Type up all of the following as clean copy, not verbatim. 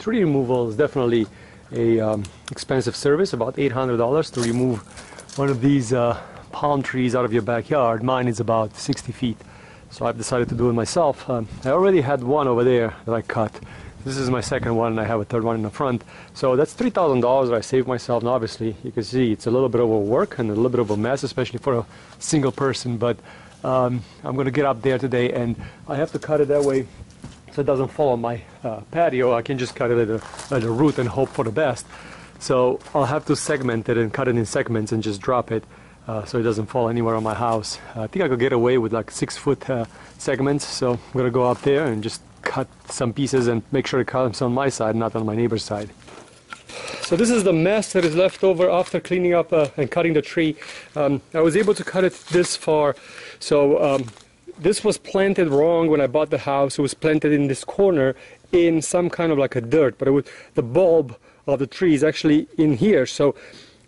tree removal is definitely a expensive service, about $800 to remove one of these palm trees out of your backyard. Mine is about 60 feet, so I've decided to do it myself. I already had one over there that I cut. This is my second one, and I have a third one in the front. So that's $3,000 that I saved myself. And obviously, you can see it's a little bit of a work and a little bit of a mess, especially for a single person. But I'm going to get up there today, and I have to cut it that way so it doesn't fall on my patio. I can just cut it at the root and hope for the best. So I'll have to segment it and cut it in segments and just drop it so it doesn't fall anywhere on my house. I think I could get away with like 6-foot segments. So I'm going to go up there and just cut some pieces and make sure it comes on my side, not on my neighbor's side. So this is the mess that is left over after cleaning up and cutting the tree. I was able to cut it this far. So this was planted wrong when I bought the house. It was planted in this corner in some kind of like a dirt, but the bulb of the tree is actually in here. So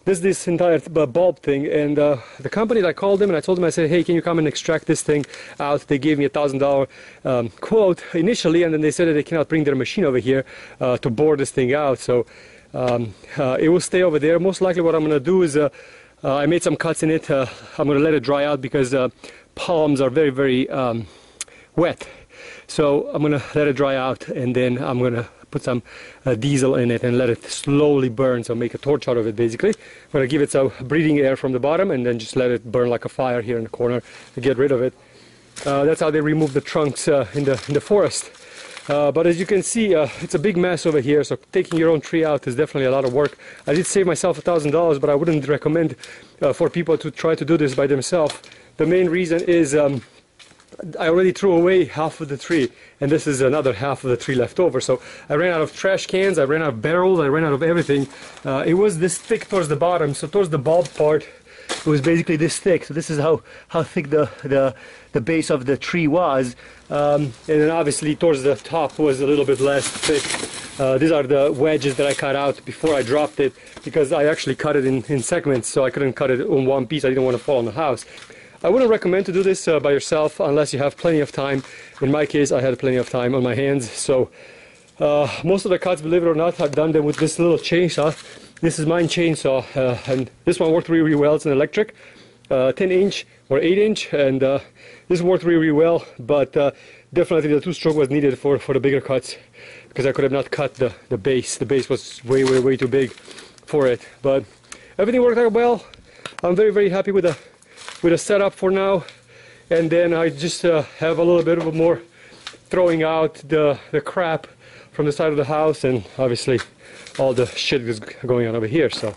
this entire bulb thing, and the company that I called them and I told them, I said, hey, can you come and extract this thing out? They gave me a $1,000 quote initially, and then they said that they cannot bring their machine over here to bore this thing out. So it will stay over there. Most likely what I'm going to do is I made some cuts in it. I'm going to let it dry out because palms are very, very wet. So I'm going to let it dry out, and then I'm going to put some diesel in it and let it slowly burn, so make a torch out of it basically. I'm going to give it some breathing air from the bottom and then just let it burn like a fire here in the corner to get rid of it. That's how they remove the trunks in the forest. But as you can see, it's a big mess over here, so taking your own tree out is definitely a lot of work. I did save myself $1,000, but I wouldn't recommend for people to try to do this by themselves. The main reason is I already threw away half of the tree, and this is another half of the tree left over. So I ran out of trash cans, I ran out of barrels, I ran out of everything. It was this thick towards the bottom, so towards the bulb part it was basically this thick. So this is how thick the base of the tree was, and then obviously towards the top was a little bit less thick. These are the wedges that I cut out before I dropped it, because I actually cut it in segments, so I couldn't cut it in one piece. I didn't want to fall on the house. I wouldn't recommend to do this by yourself unless you have plenty of time. In my case, I had plenty of time on my hands, so most of the cuts, believe it or not, I've done them with this little chainsaw. This is mine chainsaw, and this one worked really well. It's an electric 10-inch or 8-inch, and this worked really well, but definitely the 2-stroke was needed for the bigger cuts, because I could have not cut the base. The base was way too big for it, but everything worked out well. I'm very happy with the setup for now, and then I just have a little bit of more throwing out the crap from the side of the house, and obviously all the shit is going on over here. So